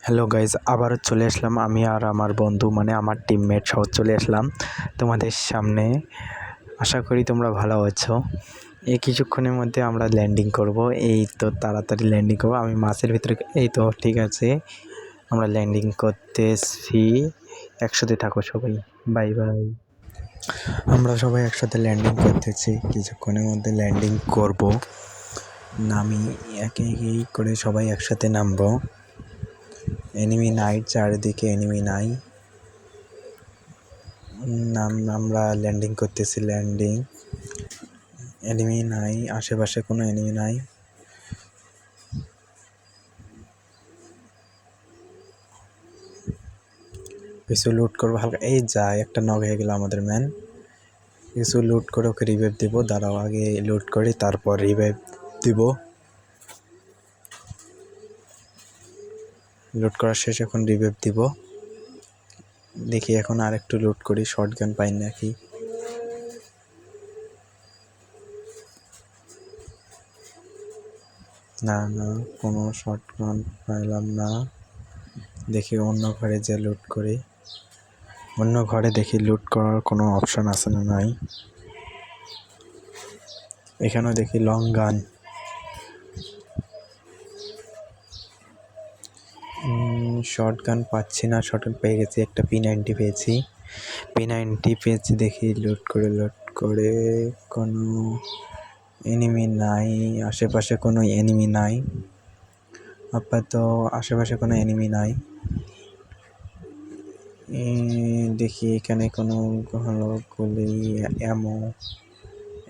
Hello guys, আবারও চলে আসলাম আমি আর আমার বন্ধু মানে আমার টিমমেট সহ চলে আসলাম তোমাদের সামনে। আশা করি তোমরা ভালো আছো। এই কিছুক্ষণের মধ্যে আমরা ল্যান্ডিং করব। এই তো তাড়াতাড়ি ল্যান্ডিং করবো। আমি মাছের ভিতরে, এই তো ঠিক আছে, আমরা ল্যান্ডিং করতেছি। একসাথে থাকো সবাই, বাই বাই। আমরা সবাই একসাথে ল্যান্ডিং করতেছি, কিছুক্ষণের মধ্যে ল্যান্ডিং করব। নামি একে একেই করে সবাই একসাথে নামবো। এনিমি নাই, চারিদিকে এনিমি নাই। আমরা ল্যান্ডিং করতেছি, ল্যান্ডিং। এনিমি নাই, আশেপাশে কোনো এনিমি নাই। কিছু লুট করবো হালকা। এই যা, একটা নক হয়ে গেল আমাদের ম্যান। কিছু লুট করে ওকে রিভাইভ দিব। দাঁড়াও, আগে লুট করি তারপর রিভাইভ দিব। লুট করার শেষ, এখন রিভাইভ দিব। দেখি এখন আর একটু লুট করি, শর্টগান পাই নাকি। না না, কোনো শর্টগান পাইলাম না। দেখি অন্য ঘরে যে লুট করি। অন্য ঘরে দেখি লুট করার কোনো অপশান আছে না নাই। এখানেও দেখি লং গান। শর্ট গান পাচ্ছি না। শর্ট গান পেয়ে গেছি, একটা P90 পেয়েছি। P90 পেয়েছি, দেখি লুট করে কোনো এনিমি নাই। আশেপাশে কোনো এনিমি নাই, আপাতত আশেপাশে কোনো এনিমি নাই। দেখি এখানে কোনো হলো গুলি,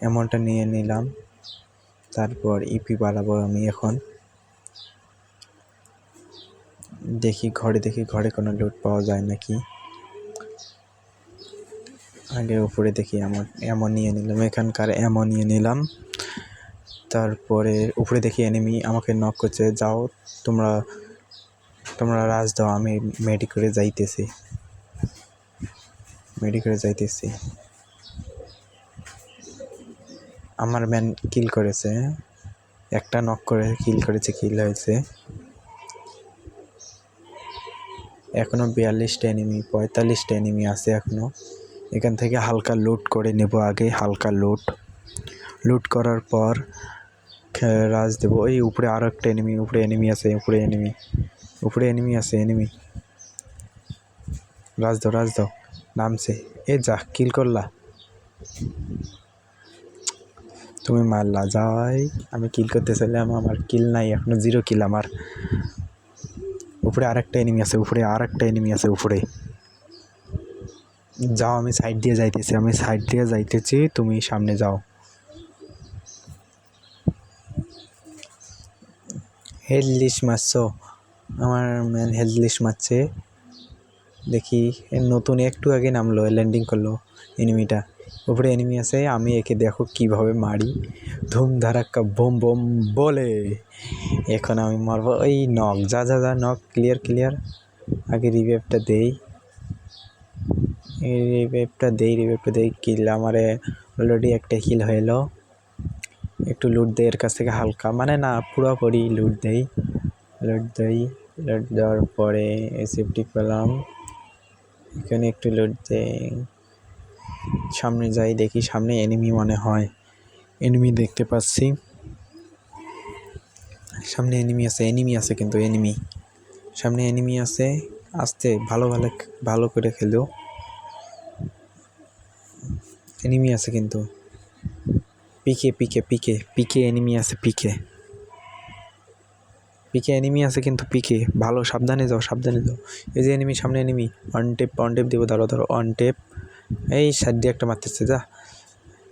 এমনটা নিয়ে নিলাম। তারপর ইপি বাড়াবো আমি এখন। দেখি ঘরে কোনো লুট পাওয়া যায় নাকি। আগে উপরে দেখি, এমন নিয়ে নিলাম, এখানকার এমন নিয়ে নিলাম। তারপরে উপরে দেখি এনিমি আমাকে নক করছে। যাও তোমরা রাজ দাও, আমি মেডি করে যাইতেছি। আমার ম্যান কিল করেছে, একটা নক করে কিল হয়েছে। এখনো 42টা এনিমি, 45টা এনিমি আছে এখনো। এখান থেকে হালকা লুট করে নেব আগে, হালকা লুট করার পর রাজ দেবো। ওই উপরে আরও একটা এনিমি, উপরে এনিমি আছে। রাজ দাও নামছে। এ যা, কিল করলা, তুমি মারলা। যাই, আমি কিল করতে চাইলাম, আমার কিল নাই এখনো, 0 কিল আমার। উপরে আরেকটা এনিমি আছে, উপরে যাও। আমি সাইড দিয়ে যাইতেছি, তুমি সামনে যাও। হেডলিশ মারছো, আমার ম্যান হেডলিশ মারছে। দেখি নতুন একটু আগে নামলো, ল্যান্ডিং করলো এনিমিটা। উপরে এনিমি আছে, আমি একে দেখো কিভাবে মারি। ধুম ধারাক্কা বোম বোম বলে। এখন আমি মারবো। ওই নক, যা নক, ক্লিয়ার। আগে রিভাইভটা দেই। কিল আমারে অলরেডি একটা কিল হইলো। একটু লুট দেই এর কাছ থেকে, হালকা মানে না, পুরোপুরি লুট দেই। লুট দেওয়ার পরে সেফটি পেলাম। এখানে একটু লুট দেই, সামনে যাই, দেখি সামনে এনিমি মনে হয়। এনিমি দেখতে পাচ্ছি, সামনে এনিমি আছে কিন্তু সামনে এনিমি আছে। আস্তে ভালো করে খেলো। এনিমি আছে কিন্তু পিকে এনিমি আছে। পিকে এনিমি আছে কিন্তু ভালো, সাবধানে যাও। এই যে এনিমি, সামনে এনিমি। অন টেপ দেবো, ধরো অন টেপ। এই সাইড দিয়ে একটা মারতেছে, যা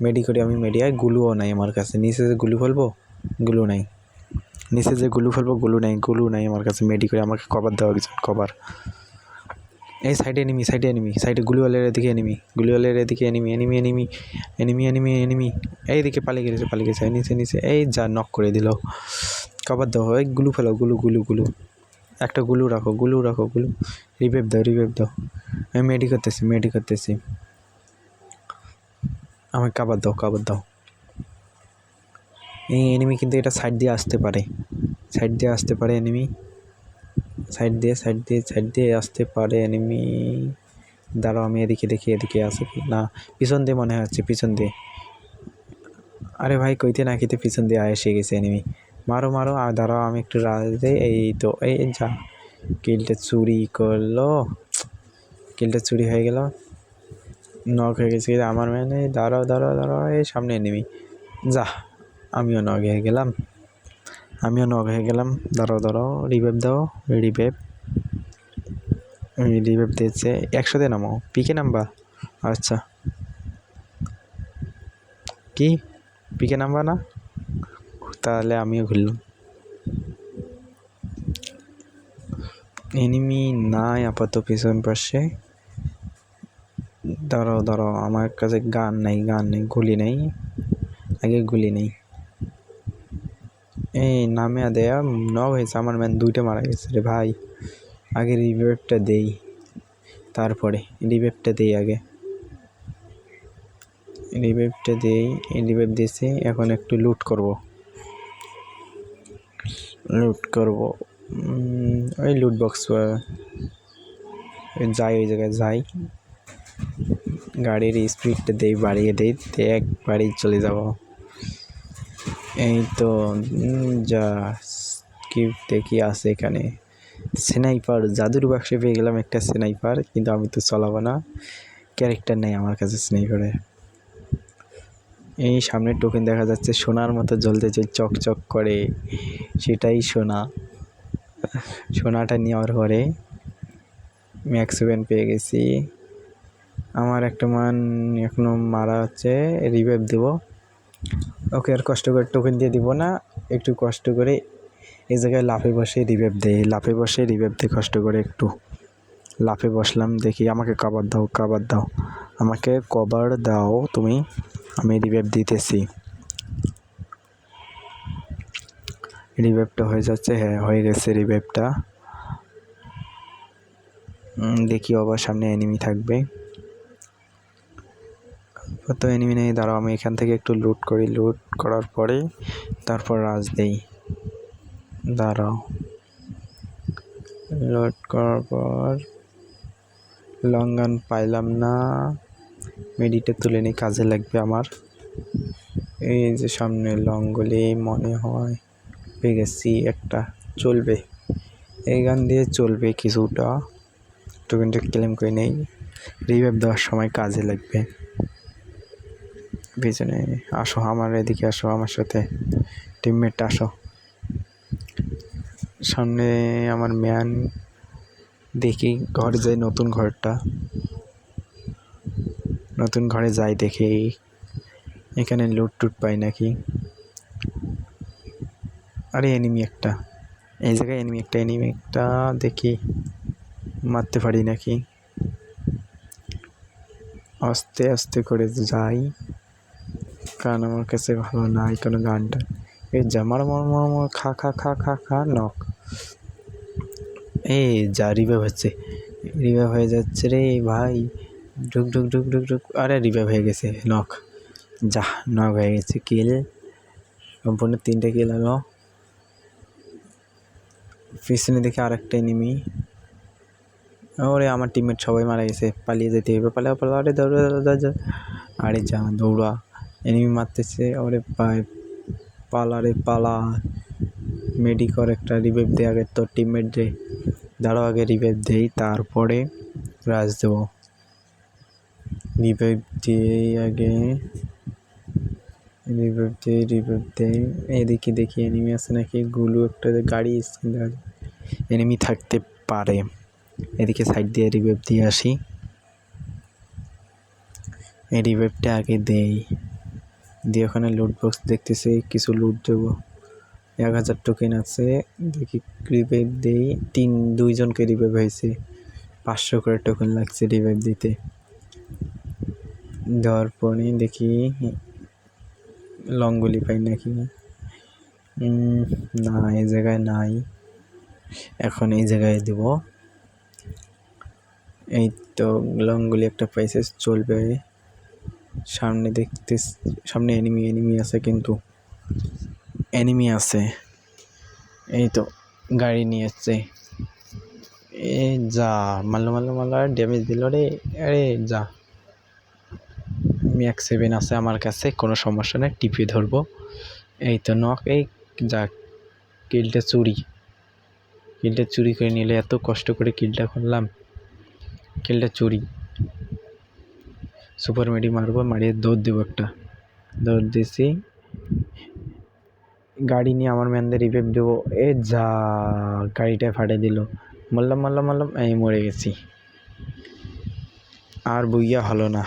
মেডি করি আমি। আয়, গুলুও নাই আমার কাছে। নিচে যে গুলু ফেলবো, গুলু নাই। গুলু নাই আমার কাছে। মেডি করে আমাকে কভার দেওয়া, কিছু কভার। এই সাইডে এনিমি, সাইডে গুলিওয়ালের এদিকে এনিমি, এনিমি। এইদিকে পালিয়ে গেছে নিচে। এই যা, নক করে দিল। কভার দাও, এই গুলু ফেলো, গুলু। একটা গুলু রাখো। রিভাইভ দাও। আমি মেডি করতেছি। আমাকে কভার দাও। এই এনিমি কিন্তু এটা সাইড দিয়ে আসতে পারে এনিমি। সাইড দিয়ে আসতে পারে এনিমি। দাঁড়াও আমি এদিকে দেখি এদিকে আছে কি না। পিছন দিয়ে মনে হচ্ছে, পিছন দিয়ে। আরে ভাই কইতে না কইতে পিছন দিয়ে এসে গেছে এনিমি। মারো মারো। আর দাঁড়াও আমি একটু রাজ দেই। এই তো এই যা, কিলটা চুরি করলো, কিলটা চুরি হয়ে গেল, নক হয়ে গেছে আমার মানে। দাঁড়াও দাঁড়াও দাঁড়াও, এই সামনে এনিমি। যা, আমিও নক হয়ে গেলাম। দাঁড়াও দাঁড়াও, রিভাইভ দাও, রিভাইভ দিয়েছে। 100 নামো, পিকে নাম্বা। আচ্ছা, কি পিকে নাম্বা না? তাহলে আমিও ঘুরলাম। এনিমি নাই আপাতত পিছন পাশে। দাঁড়াও আমার কাছে গান নেই, গুলি নেই, আগে গুলি নেই। এই নামে দেয়া নক হয়েছে আমার ম্যান, 2টা মারা গেছে রে ভাই। আগে রিভাইভটা দেই, তারপরে আগে রিভাইভটা দেই। রিভাইভ দিয়েছি, এখন একটু লুট করব। ওই লুট বক্স যাই, ওই জায়গায় যাই, গাড়ির স্পিডটা দেই, বাড়িয়ে দেই, একবারেই চলে যাব। এই তো যা কি দেখি আছে এখানে। স্নাইপার, জাদুর বাক্সে পেয়ে গেলাম একটা স্নাইপার, কিন্তু আমি তো চালাবো না, ক্যারেক্টার নেই আমার কাছে স্নাইপারের। এই সামনের টোকেন দেখা যাচ্ছে সোনার মতো জ্বলতেছে, চকচক করে, সেটাই সোনাটা নেওয়ার পরে ম্যাক্স 7 পেয়ে গেছি। আমার একটা মান এখনো মারা হচ্ছে, রিভাইভ দেবো। ওকে, আর কষ্ট করে টোকেন দিয়ে দিব না, একটু কষ্ট করে এই জায়গায় লাফে বসে রিভাইভ দেয়, কষ্ট করে একটু লাফে বসলাম। দেখি আমাকে কভার দাও, আমাকে কভার দাও তুমি, আমি রিভাইভ দিতেছি। রিভাইভটা হয়ে যাচ্ছে, হ্যাঁ হয়ে গেছে রিভাইভটা। দেখি আবার সামনে এনিমি থাকবে, কত এনিমি নেই। দাঁড়াও আমি এখান থেকে একটু লুট করি, লুট করার পরে তারপর রাজ দেই। দাঁড়াও, লুট করার পর লং গান পাইলাম না, মেডিটা তুলে নিই, কাজে লাগবে আমার। এই যে সামনে লংগুলি মনে হয় পেয়ে গেছি একটা, চলবে, এই গান দিয়ে চলবে কিছুটা। টোকেনটা ক্লেম করে নেই, রিভাইভ দেওয়ার সময় কাজে লাগবে। পিছনে আসো, আমার এদিকে আসো, আমার সাথে টিমমেট আসো। সামনে আমার ম্যান, দেখি ঘরে যাই, নতুন ঘরে যাই, দেখি এখানে লুট পাই নাকি। আরে এনিমি একটা, এই জায়গায় এনিমি একটা, দেখি মারতে পারি নাকি। আস্তে আস্তে করে যাই, কারণ আমার কাছে ভালো নাই কোনো গানটা। এই যা, মার খা নক। এই যা, রিভাইভ হয়ে যাচ্ছে রে ভাই। ঢুক। আরে রিভাইভ হয়ে গেছে, নক হয়ে গেছে। কিল সম্পূর্ণ 3টে কিল হলো। পিছনে দেখে আরেকটা এনিমি। ওরে আমার টিমমেট সবাই মারা গেছে, পালিয়ে যেতে হবে, পালাও। আরে দৌড়া, আরে যা দৌড়া, এনিমি মারতেছে। ওরে পালা, মেডিকর একটা, রিভাইভ দে আগে তোর টিমমেট দে। দাঁড়াও আগে রিভাইভ দেই, তারপরে রাজ দেবো। রিভাইভ দেই। এদিকে দেখি এনিমি আছে নাকি। গুলু একটা গাড়ি, এনিমি থাকতে পারে। এদিকে সাইড দিয়ে রিভাইভ দিয়ে আসি, এই রিভাইভটা আগে দেই, দিয়ে ওখানে লুট বক্স দেখতেছি, কিছু লুট দেবো। 1000 টোকেন আছে, দেখি রিভাইভ দেই। 2জনকে রিভাইভ হয়েছে, 500 করে টোকেন লাগছে রিভাইভ দিতে। দেওয়ার পরে দেখি লংগুলি পাই নাকি। না, এই জায়গায় নাই, এখন এই জায়গায় দেব। এই তো লংগুলি একটা পাইছে, চলবে। সামনে এনিমি আছে, কিন্তু এনিমি আছে। এই তো গাড়ি নিয়ে এসছে, এ যা, মারলো মারলো মারলো, আর ড্যামেজ দিল রে। আরে যা, ম্যাক্স 7 আছে আমার কাছে, কোনো সমস্যা নেই, টিপে ধরবো। এই তো নক। এই যা, কিলটা চুরি করে নিলে, এত কষ্ট করে কিলটা করলাম, কিলটা চুরি। সুপার মেডি মারবো, মারিয়ে দৌড় দেবো একটা, দৌড় দিছি, গাড়ি নিয়ে আমার ম্যানদের রিভাইভ দেবো। এ যা, গাড়িটা ফাটে দিল, মারলাম, এই মরে গেছি, আর বুইয়া হলো না।